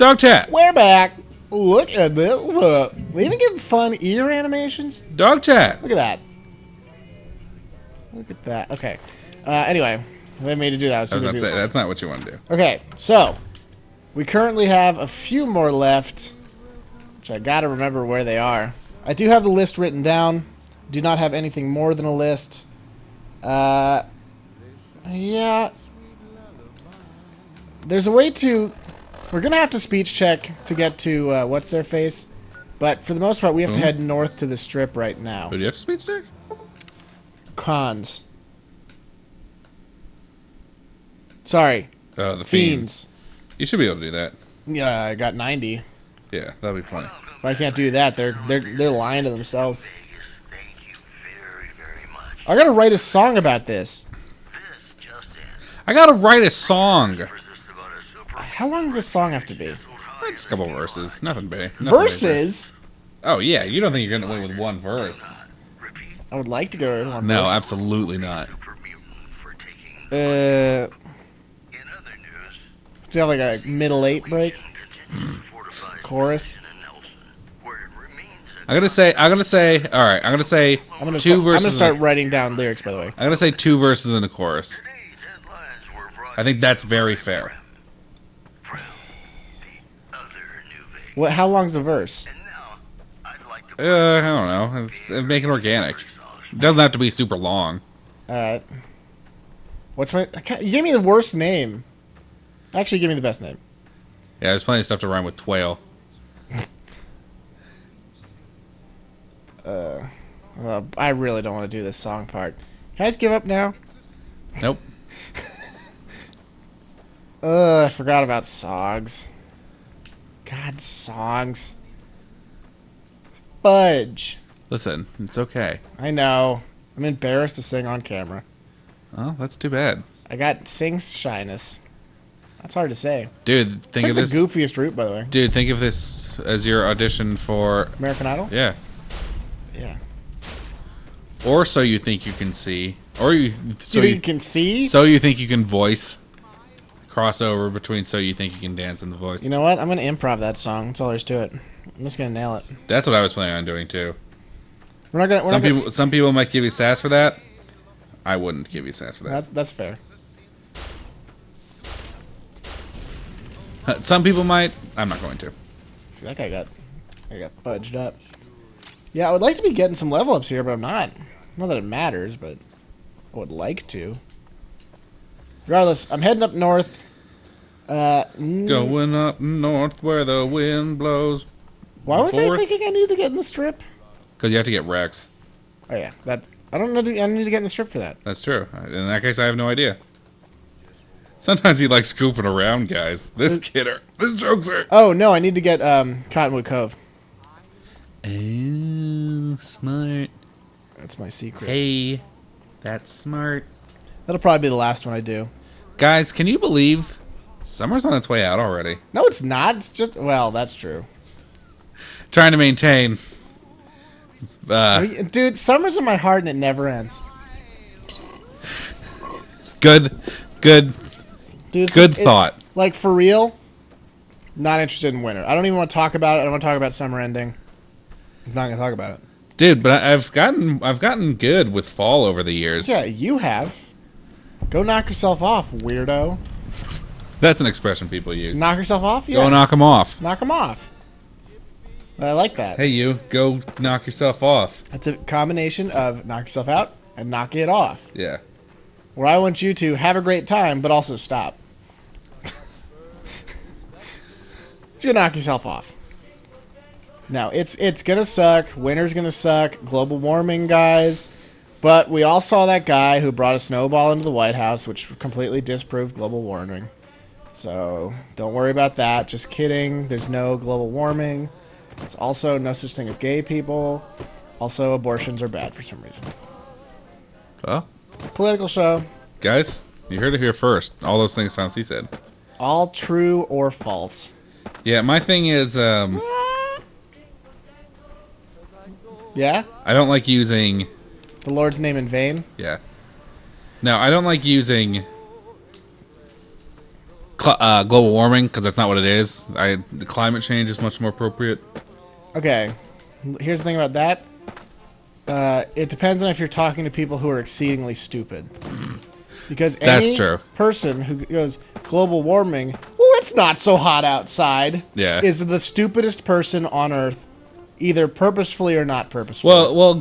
Dog chat. We're back. Look at this. Look. We even give fun ear animations. Dog chat. Look at that. Look at that. Okay. Anyway, I didn't mean to do that. I was about to say, that's not what you want to do. Okay, so we currently have a few more left, which I gotta remember where they are. I do have the list written down. Do not have anything more than a list. Yeah. There's a way to... We're gonna have to speech check to get to what's their face, but for the most part, we have to head north to the strip right now. But do you have to speech check? Cons. Sorry. The Fiends. You should be able to do that. Yeah, I got 90. Yeah, that'll be funny. If I can't do that, they're lying to themselves. I gotta write a song about this. I gotta write a song. How long does this song have to be? Just a couple verses. Nothing big. Verses? Oh, yeah. You don't think you're gonna win with one verse. I would like to go with one No, verse. absolutely not. Do you have like a middle 8 break? Chorus? I'm gonna say, alright, I'm gonna say two verses. I'm gonna start writing down lyrics, by the way. I'm gonna say 2 verses in a chorus. I think that's very fair. What? How long's a verse? I don't know. Make it organic. It doesn't have to be super long. Alright. What's my... You gave me the worst name. Actually, give me the best name. Yeah, there's plenty of stuff to rhyme with twale. I really don't want to do this song part. Can I just give up now? Nope. I forgot about songs. God, songs. Fudge. Listen, it's okay. I know. I'm embarrassed to sing on camera. Oh, that's too bad. I got sing shyness. That's hard to say. Dude, think Took of the this. goofiest route, by the way. Dude, think of this as your audition for... American Idol? Yeah. Yeah. Or So You Think You Can See. Or you... So you think you can see? So You Think You Can Voice. Crossover between So You Think You Can Dance and The Voice. You know what? I'm going to improv that song. That's all there is to it. I'm just going to nail it. That's what I was planning on doing, too. We're not gonna, Some people might give you sass for that. I wouldn't give you sass for that. That's fair. Some people might. I'm not going to. See, that guy got fudged up. Yeah, I would like to be getting some level ups here, but I'm not. Not that it matters, but I would like to. Regardless, I'm heading up north. Going up north where the wind blows. Why was I thinking I need to get in the strip? Because you have to get Rex. Oh yeah, I don't know. I need to get in the strip for that. That's true. In that case, I have no idea. Sometimes he likes goofing around, guys. This jokeser. Oh no, I need to get Cottonwood Cove. Oh, smart. That's my secret. Hey, that's smart. That'll probably be the last one I do. Guys, can you believe summer's on its way out already? No, it's not. It's just that's true. Trying to maintain. Dude, summer's in my heart and it never ends. Good Dude, good thought. Like, for real, not interested in winter. I don't even want to talk about it. I don't want to talk about summer ending. I'm not going to talk about it. Dude, but I've gotten good with fall over the years. Yeah, you have. Go knock yourself off, weirdo. That's an expression people use. Knock yourself off? Yeah. Go knock them off. Knock them off. I like that. Hey, you. Go knock yourself off. It's a combination of knock yourself out and knock it off. Yeah. Where I want you to have a great time, but also stop. It's gonna knock yourself off. Now, it's gonna suck. Winter's gonna suck. Global warming, guys. But we all saw that guy who brought a snowball into the White House, which completely disproved global warming. So, don't worry about that. Just kidding. There's no global warming. There's also no such thing as gay people. Also, abortions are bad for some reason. Well, Political show. guys, you heard it here first. All those things Tom C said. All true or false. Yeah, my thing is, Yeah? I don't like using... The Lord's name in vain? Yeah. No, I don't like using global warming, because that's not what it is. The climate change is much more appropriate. Okay, here's the thing about that. It depends on if you're talking to people who are exceedingly stupid. Because any person who goes, global warming, well, it's not so hot outside, is the stupidest person on Earth, either purposefully or not purposefully. Or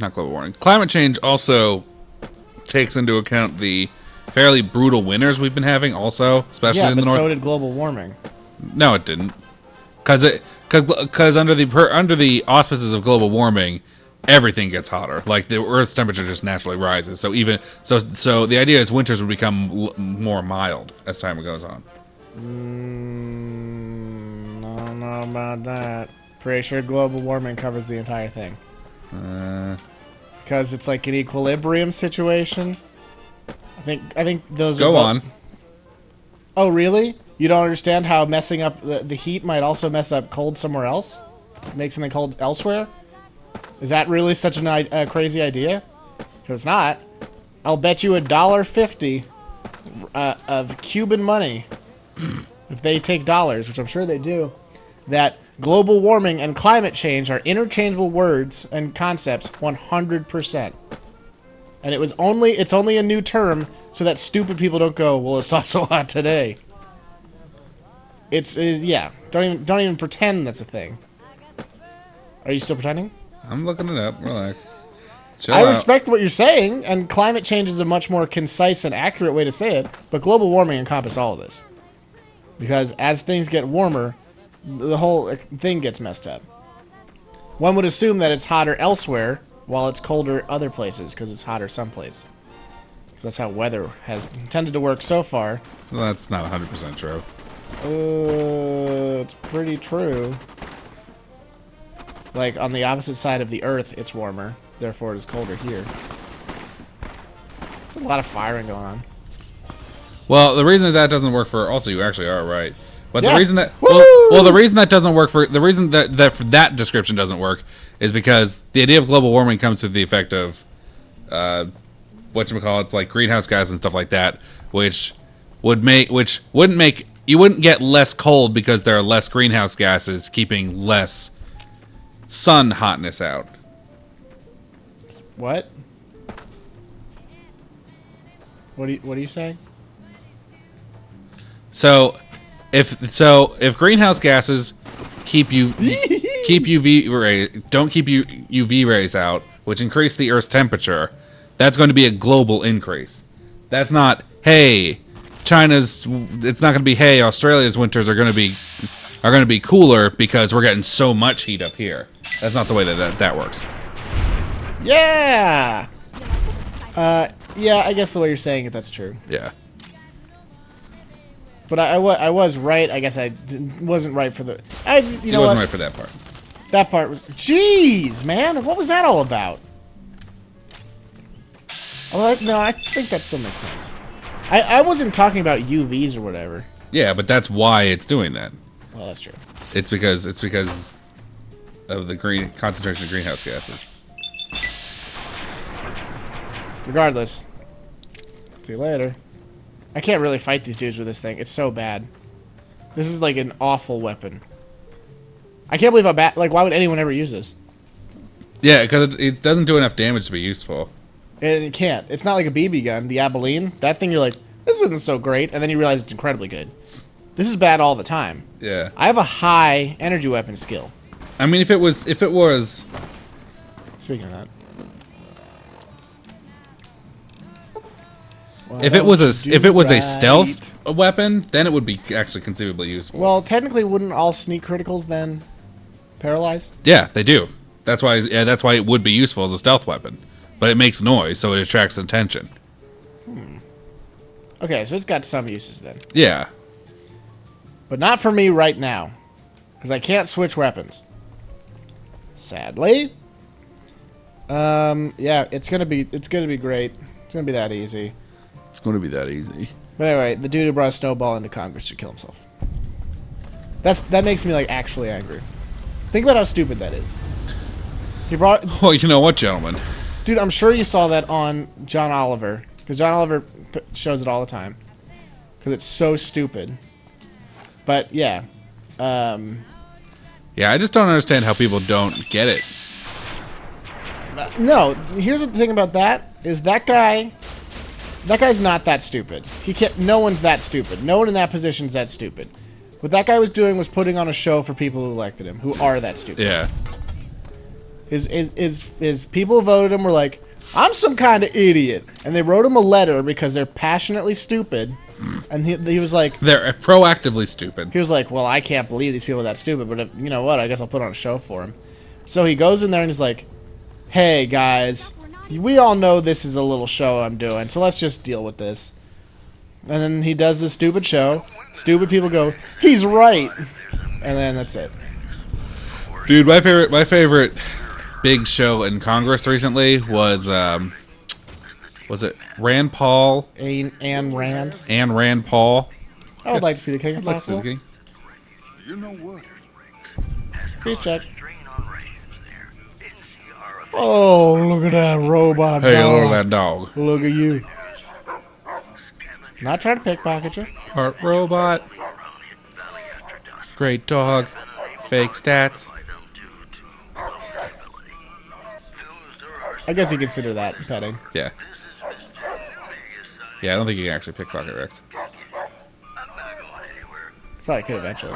not global warming. Climate change also takes into account the fairly brutal winters we've been having also, especially in the north. Yeah, but so did global warming. No, it didn't. Because under the auspices of global warming, everything gets hotter. Like the Earth's temperature just naturally rises. So so the idea is winters would become more mild as time goes on. I don't know about that. Pretty sure global warming covers the entire thing. Because it's like an equilibrium situation. I think those go on. Oh, really? You don't understand how messing up the heat might also mess up cold somewhere else? Make something cold elsewhere? Is that really such a crazy idea? Because it's not. I'll bet you $1.50 of Cuban money, if they take dollars, which I'm sure they do, that global warming and climate change are interchangeable words and concepts 100%. And it's only a new term so that stupid people don't go, well, it's not so hot today. Yeah. Don't even pretend that's a thing. Are you still pretending? I'm looking it up. Relax. I respect what you're saying, and climate change is a much more concise and accurate way to say it, but global warming encompasses all of this. Because as things get warmer, the whole thing gets messed up. One would assume that it's hotter elsewhere, while it's colder other places, because it's hotter someplace. That's how weather has tended to work so far. Well, that's not 100% true. It's pretty true. Like, on the opposite side of the Earth, it's warmer. Therefore, it is colder here. There's a lot of firing going on. Well, the reason that doesn't work for... Also, you actually are right. But the reason that... Woo! Well, the reason that doesn't work for... The reason that for that description doesn't work is because the idea of global warming comes through the effect of... whatchamacallit, like greenhouse gas and stuff like that, which wouldn't make... You wouldn't get less cold because there are less greenhouse gases keeping less sun hotness out. What? What are you saying? So if greenhouse gases keep UV rays, don't keep UV rays out, which increase the Earth's temperature, that's going to be a global increase. That's not, hey, it's not going to be, hey, Australia's winters are going to be cooler because we're getting so much heat up here. That's not the way that works. Yeah. Yeah, I guess the way you're saying it, that's true. Yeah. But I was right. I guess I wasn't right for the... You wasn't right for that part. That part was... Jeez, man. What was that all about? No, I think that still makes sense. I wasn't talking about UVs or whatever. Yeah, but that's why it's doing that. Well, that's true. It's because of the concentration of greenhouse gases. Regardless. See you later. I can't really fight these dudes with this thing. It's so bad. This is like an awful weapon. I can't believe how bad... Like, why would anyone ever use this? Yeah, because it doesn't do enough damage to be useful. And it can't. It's not like a BB gun, the Abilene. That thing, you're like, this isn't so great. And then you realize it's incredibly good. This is bad all the time. Yeah. I have a high energy weapon skill. I mean, if it was... Speaking of that. If it was a stealth weapon, then it would be actually conceivably useful. Well, technically, wouldn't all sneak criticals then paralyze? Yeah, they do. That's why it would be useful as a stealth weapon. But it makes noise, so it attracts attention. Okay, so it's got some uses then. Yeah. But not for me right now. Because I can't switch weapons. Sadly. Yeah, it's gonna be great. It's gonna be that easy. It's going to be that easy. But anyway, the dude who brought a snowball into Congress should kill himself. That makes me like actually angry. Think about how stupid that is. He brought. Well, you know what, gentlemen? Dude, I'm sure you saw that on John Oliver, because John Oliver shows it all the time. because it's so stupid. But yeah, Yeah, I just don't understand how people don't get it. no. Here's the thing about that is that guy's not that stupid. He can't. No one's that stupid. No one in that position is that stupid. What that guy was doing was putting on a show for people who elected him, who are that stupid. Yeah. His people who voted him were like, I'm some kind of idiot. And they wrote him a letter because they're passionately stupid. And he was like... They're proactively stupid. He was like, well, I can't believe these people are that stupid, but if, you know what? I guess I'll put on a show for him. So he goes in there and he's like, hey, guys, we all know this is a little show I'm doing, so let's just deal with this. And then he does this stupid show. Stupid people go, he's right. And then that's it. Dude, my favorite big show in Congress recently was it Rand Paul? Anne Rand. Anne Rand Paul. I would like to see the King if I'd like to see possible. the King. You know what? Please check. Oh, look at that robot Hey, dog. look at that dog. Look at you. Not trying to pickpocket you. Heart robot. Great dog. Fake stats. I guess you consider that petting. Yeah. Yeah, I don't think you can actually pickpocket Rex. Probably could eventually.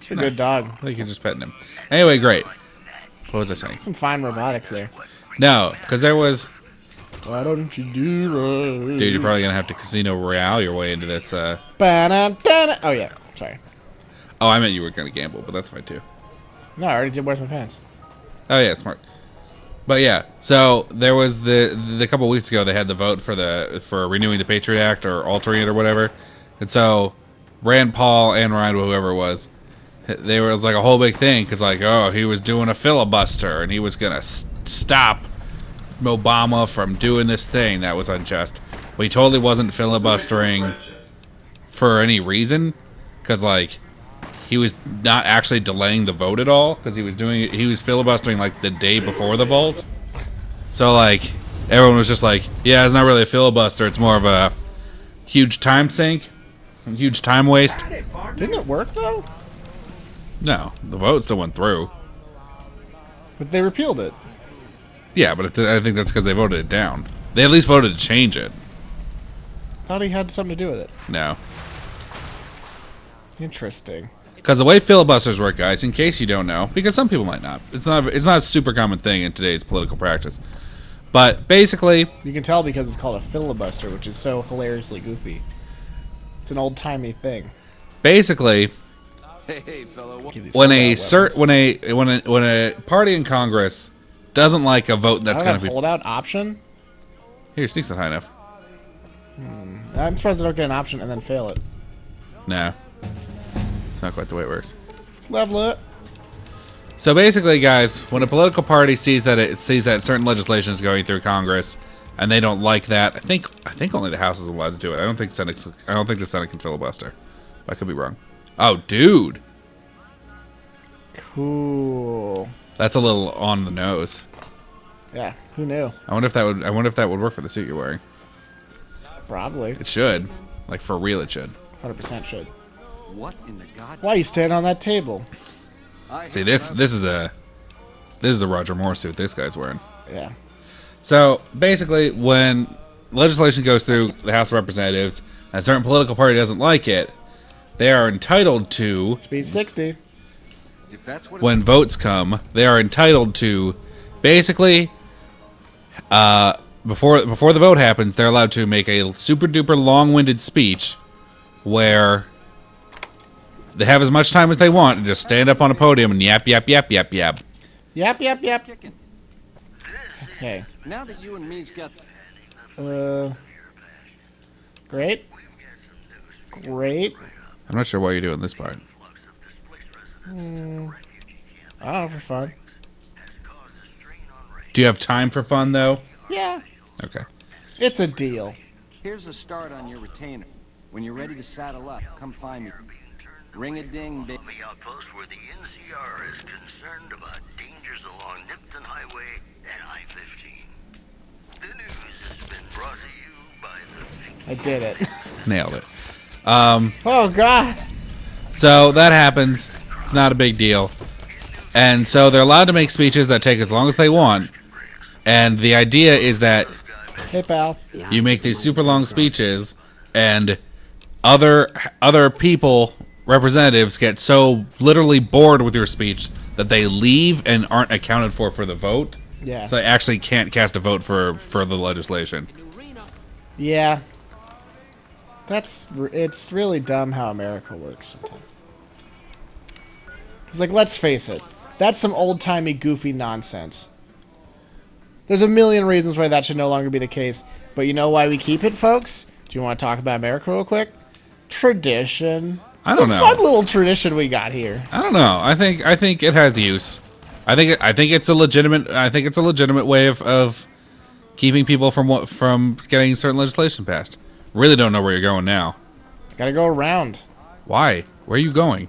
It's a good dog. I think you're just petting him. Anyway, great. What was I saying? Some fine robotics there. No, because there was... Why don't you do right? Dude, you're probably going to have to Casino Royale your way into this. Ba-da-da-da. Oh, yeah. Sorry. Oh, I meant you were going to gamble, but that's fine too. No, I already did Where's My Pants. Oh, yeah, smart. But yeah, so there was the couple weeks ago they had the vote for renewing the Patriot Act or altering it or whatever. And so Rand Paul and Ryan, whoever it was, it was like a whole big thing because like, oh, he was doing a filibuster and he was going to stop Obama from doing this thing that was unjust. But he totally wasn't filibustering for any reason because like he was not actually delaying the vote at all because he was filibustering like the day before the vote. So like everyone was just like, yeah, it's not really a filibuster, it's more of a huge time sink, a huge time waste. Didn't it work, though? No, the vote still went through. But they repealed it. Yeah, but I think that's because they voted it down. They at least voted to change it. Thought he had something to do with it. No. Interesting. Because the way filibusters work, guys, in case you don't know, because some people might not, it's not a super common thing in today's political practice. But basically, You can tell because it's called a filibuster, which is so hilariously goofy. It's an old-timey thing. basically, Hey, fella. Keep these when holdout weapons. when a party in Congress doesn't like a vote that's I going got to a be holdout option? here, sneaks not high enough. I'm surprised they don't get an option and then fail it. No, it's not quite the way it works. Level it. So basically, guys, when a political party sees that certain legislation is going through Congress and they don't like that, I think only the House is allowed to do it. I don't think the Senate can filibuster. I could be wrong. Oh, dude, Cool. that's a little on the nose. Yeah, who knew? I wonder if that would work for the suit you're wearing. Probably. It should, like for real, it should. 100% should. What in the God? Why are you standing on that table? See, this is a Roger Moore suit this guy's wearing. Yeah. So basically, when legislation goes through the House of Representatives and a certain political party doesn't like it, they are entitled to, Speed 60. If that's what when it's votes come, they are entitled to, basically, before the vote happens, they're allowed to make a super duper long-winded speech where they have as much time as they want and just stand up on a podium and yap, yap, yap, yap, yap. Yap, yap, yap. kicking. Okay. Now that you and me's got Great. Great. I'm not sure why you're doing this part. I don't know, for fun. Do you have time for fun, though? Yeah. Okay. It's a deal. here's a start on your retainer. When you're ready to saddle up, come find me. Ring a ding, baby. The outpost where the NCR is concerned about dangers along Nipton Highway and I-15. The news has been brought to you by the I did it. Nailed it. Oh God. So that happens. It's not a big deal. And so they're allowed to make speeches that take as long as they want. And the idea is that Hey, pal. you make these super long speeches, and other people, representatives, get so literally bored with your speech that they leave and aren't accounted for the vote. Yeah. So they actually can't cast a vote for the legislation. Yeah. It's really dumb how America works sometimes. It's like, let's face it. That's some old-timey, goofy nonsense. There's a million reasons why that should no longer be the case. But you know why we keep it, folks? Do you want to talk about America real quick? Tradition. I don't know. It's a fun little tradition we got here. I don't know. I think it has use. I think it's a legitimate way of keeping people from getting certain legislation passed. Really don't know where you're going now. Gotta go around. Why? Where are you going?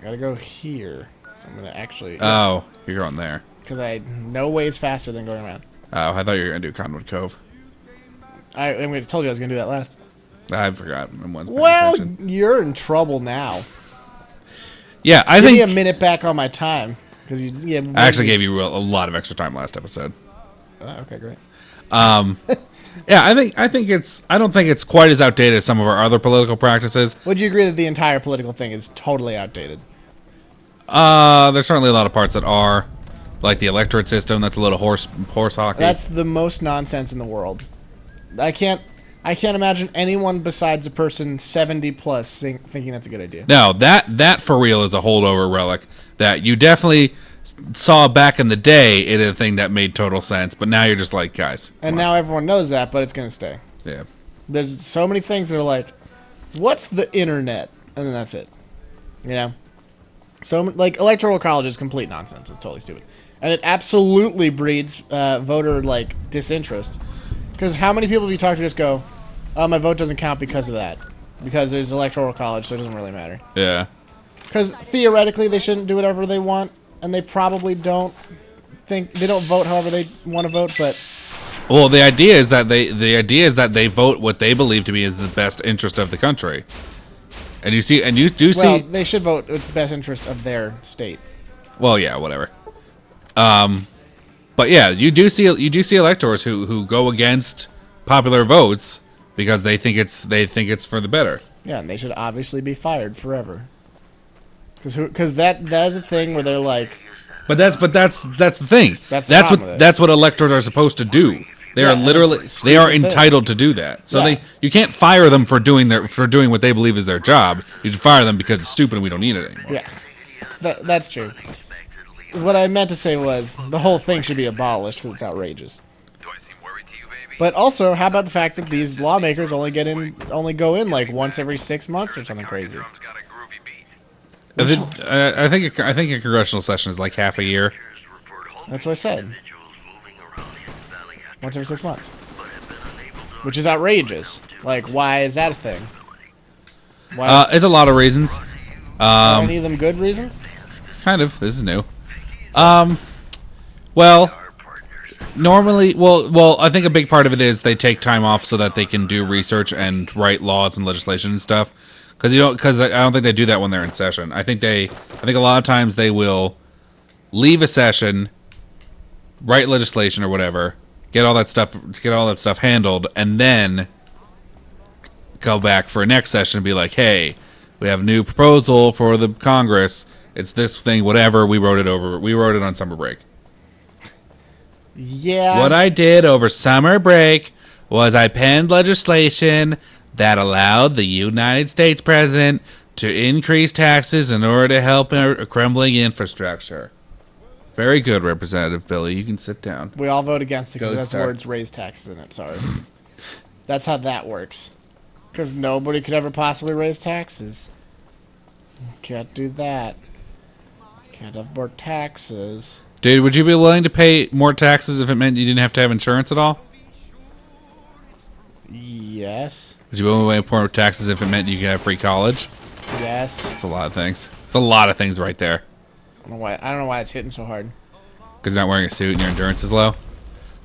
Gotta go here. So I'm gonna actually... Oh, you're going there. Because I know ways faster than going around. Oh, I thought you were going to do Conwood Cove. I told you I was going to do that last. I forgot. Well, you're in trouble now. Yeah, I Give think... me a minute back on my time. Because I actually gave you a lot of extra time last episode. Okay, great. Yeah, I think it's... I don't think it's quite as outdated as some of our other political practices. Would you agree that the entire political thing is totally outdated? There's certainly a lot of parts that are... Like the electorate system, that's a little horse hockey. That's the most nonsense in the world. I can't imagine anyone besides a person 70 plus thinking that's a good idea. No, that for real is a holdover relic that you definitely saw back in the day. It is a thing that made total sense, but now you're just like, guys. And now everyone knows that, but it's going to stay. Yeah. There's so many things that are like, what's the internet? And then that's it. You know? So, like, electoral college is complete nonsense. It's totally stupid. And it absolutely breeds voter, like, disinterest. Because how many people have you talked to just go, oh, my vote doesn't count because of that? Because there's electoral college, so it doesn't really matter. Yeah. Because theoretically they shouldn't do whatever they want, and they probably don't vote however they want to vote, but... Well, the idea is that they vote what they believe to be is the best interest of the country. And you do see... Well, they should vote with the best interest of their state. Well, yeah, whatever. But yeah, you do see electors who go against popular votes because they think it's for the better. Yeah, and they should obviously be fired forever. Because that is a thing where they're like... But that's the thing. That's what electors are supposed to do. They Yeah, are literally it's a they are stupid thing. entitled to do that. So Yeah. you can't fire them for doing what they believe is their job. You should fire them because it's stupid and we don't need it anymore. Yeah, that's true. What I meant to say was the whole thing should be abolished because it's outrageous. Do I seem worried to you, baby? But also, how about the fact that these lawmakers only go in like once every 6 months or something crazy? Drum's got a groovy beat. I think a congressional session is like half a year. That's what I said. Individuals moving around the valley after Once every 6 months, but have been unable to which is outrageous. Like, why is that a thing? Why? It's a lot of reasons. Are any of them good reasons? Kind of. This is new. Well, normally, I think a big part of it is they take time off so that they can do research and write laws and legislation and stuff. Because I don't think they do that when they're in session. I think a lot of times they will leave a session, write legislation or whatever, get all that stuff handled, and then go back for a next session and be like, hey, we have a new proposal for the Congress. It's this thing, whatever. We wrote it on summer break. Yeah. What I did over summer break was I penned legislation that allowed the United States president to increase taxes in order to help a crumbling infrastructure. Very good, Representative Billy. You can sit down. We all vote against it because Go it has the start. words raise taxes in it. Sorry. That's how that works. Because nobody could ever possibly raise taxes. Can't do that. Can't have more taxes. Dude, would you be willing to pay more taxes if it meant you didn't have to have insurance at all? Yes. Would you be willing to pay more taxes if it meant you could have free college? Yes. It's a lot of things. It's a lot of things right there. I don't know why it's hitting so hard. Because you're not wearing a suit and your endurance is low.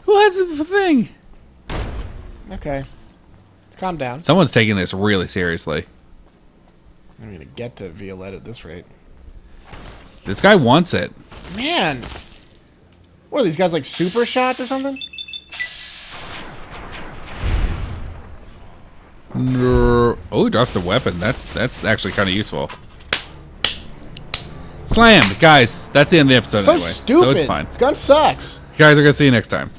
Who has a thing? Okay. Let's calm down. Someone's taking this really seriously. I'm going to get to Violette at this rate. This guy wants it. Man. What are these guys, like super shots or something? Oh, he drops the weapon. That's actually kind of useful. Slammed, guys. That's the end of the episode So anyway. stupid. So it's fine. This gun sucks. Guys, we're going to see you next time.